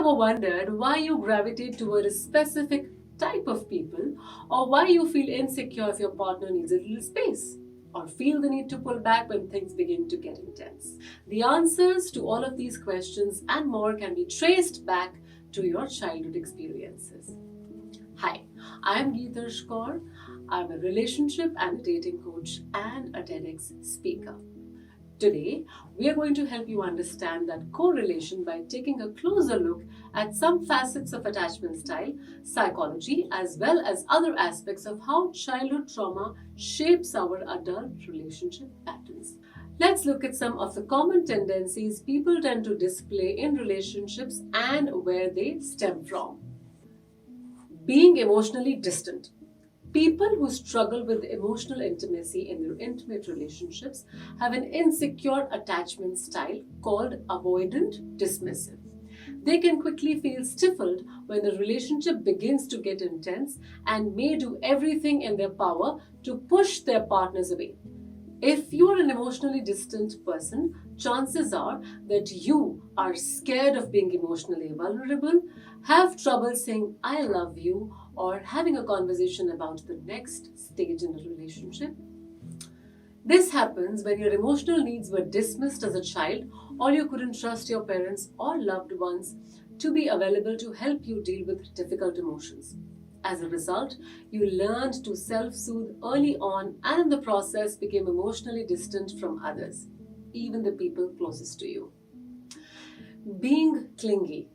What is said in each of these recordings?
ever wondered why you gravitate toward a specific type of people, or why you feel insecure if your partner needs a little space, or feel the need to pull back when things begin to get intense? The answers to all of these questions and more can be traced back to your childhood experiences. Hi, I am Geetarsh Kaur. I'm a relationship and dating coach and a TEDx speaker. Today, we are going to help you understand that correlation by taking a closer look at some facets of attachment style, psychology, as well as other aspects of how childhood trauma shapes our adult relationship patterns. Let's look at some of the common tendencies people tend to display in relationships and where they stem from. Being emotionally distant. People who struggle with emotional intimacy in their intimate relationships have an insecure attachment style called avoidant dismissive. They can quickly feel stifled when the relationship begins to get intense and may do everything in their power to push their partners away. If you are an emotionally distant person, chances are that you are scared of being emotionally vulnerable, have trouble saying I love you, or having a conversation about the next stage in a relationship. This happens when your emotional needs were dismissed as a child, or you couldn't trust your parents or loved ones to be available to help you deal with difficult emotions. As a result, you learned to self-soothe early on and in the process became emotionally distant from others, even the people closest to you. Being clingy.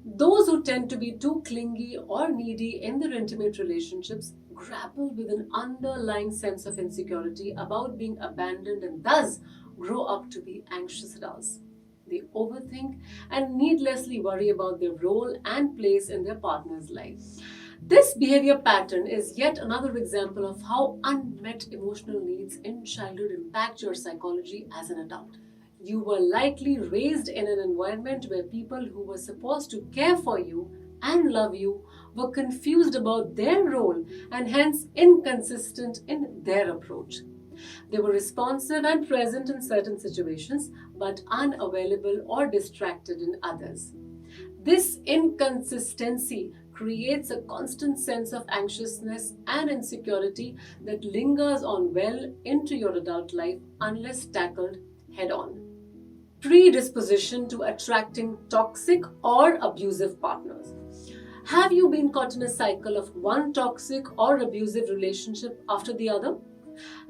Those who tend to be too clingy or needy in their intimate relationships grapple with an underlying sense of insecurity about being abandoned and thus grow up to be anxious adults. They overthink and needlessly worry about their role and place in their partner's life. This behavior pattern is yet another example of how unmet emotional needs in childhood impact your psychology as an adult. You were likely raised in an environment where people who were supposed to care for you and love you were confused about their role and hence inconsistent in their approach. They were responsive and present in certain situations, but unavailable or distracted in others. This inconsistency creates a constant sense of anxiousness and insecurity that lingers on well into your adult life unless tackled head on. Predisposition to attracting toxic or abusive partners. Have you been caught in a cycle of one toxic or abusive relationship after the other?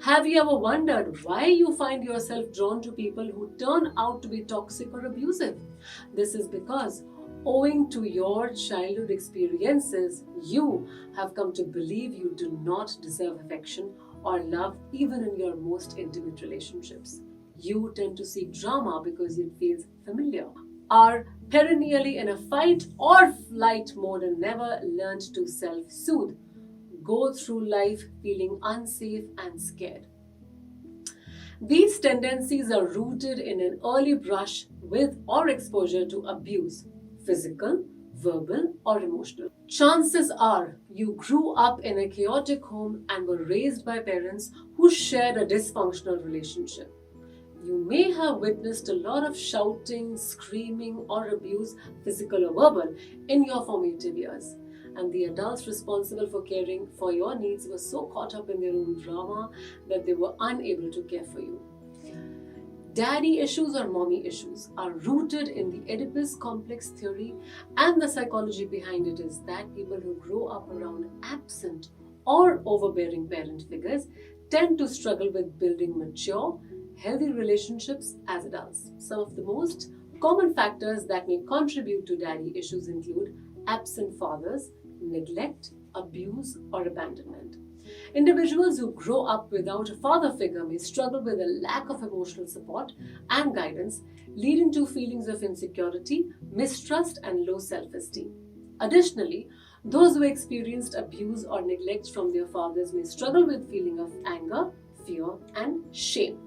Have you ever wondered why you find yourself drawn to people who turn out to be toxic or abusive? This is because, owing to your childhood experiences, you have come to believe you do not deserve affection or love even in your most intimate relationships. You tend to seek drama because it feels familiar, are perennially in a fight or flight mode and never learned to self-soothe. Go through life feeling unsafe and scared. These tendencies are rooted in an early brush with or exposure to abuse, physical, verbal, or emotional. Chances are you grew up in a chaotic home and were raised by parents who shared a dysfunctional relationship. You may have witnessed a lot of shouting, screaming, or abuse, physical or verbal, in your formative years. And the adults responsible for caring for your needs were so caught up in their own drama that they were unable to care for you. Daddy issues or mommy issues are rooted in the Oedipus complex theory, and the psychology behind it is that people who grow up around absent or overbearing parent figures tend to struggle with building mature, healthy relationships as adults. Some of the most common factors that may contribute to daddy issues include absent fathers, neglect, abuse, or abandonment. Individuals who grow up without a father figure may struggle with a lack of emotional support and guidance, leading to feelings of insecurity, mistrust, and low self-esteem. Additionally, those who experienced abuse or neglect from their fathers may struggle with feeling of anger, fear, and shame.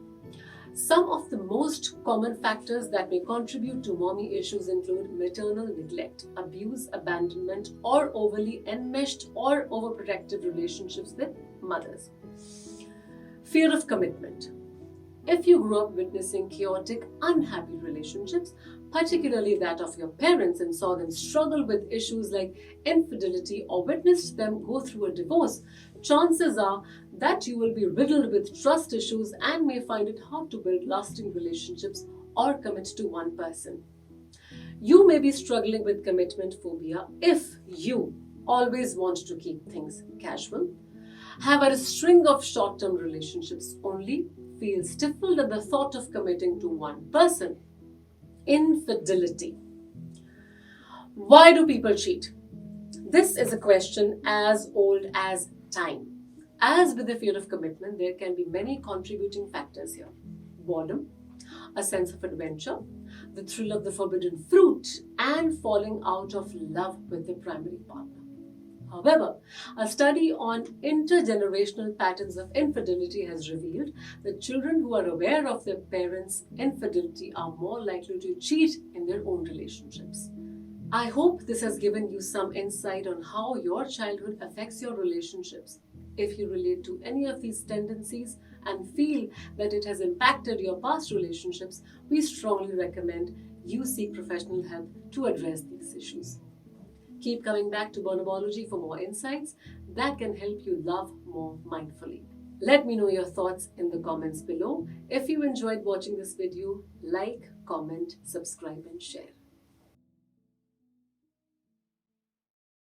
Some of the most common factors that may contribute to mommy issues include maternal neglect, abuse, abandonment, or overly enmeshed or overprotective relationships with mothers. Fear of commitment. If you grew up witnessing chaotic, unhappy relationships, particularly that of your parents, and saw them struggle with issues like infidelity or witnessed them go through a divorce, chances are that you will be riddled with trust issues and may find it hard to build lasting relationships or commit to one person. You may be struggling with commitment phobia if you always want to keep things casual, have a string of short term relationships only, feel stifled at the thought of committing to one person. Infidelity. Why do people cheat? This is a question as old as time. As with the fear of commitment, there can be many contributing factors here: boredom, a sense of adventure, the thrill of the forbidden fruit, and falling out of love with the primary partner. However, a study on intergenerational patterns of infidelity has revealed that children who are aware of their parents' infidelity are more likely to cheat in their own relationships. I hope this has given you some insight on how your childhood affects your relationships. If you relate to any of these tendencies and feel that it has impacted your past relationships, we strongly recommend you seek professional help to address these issues. Keep coming back to Bonobology for more insights that can help you love more mindfully. Let me know your thoughts in the comments below. If you enjoyed watching this video, like, comment, subscribe and share.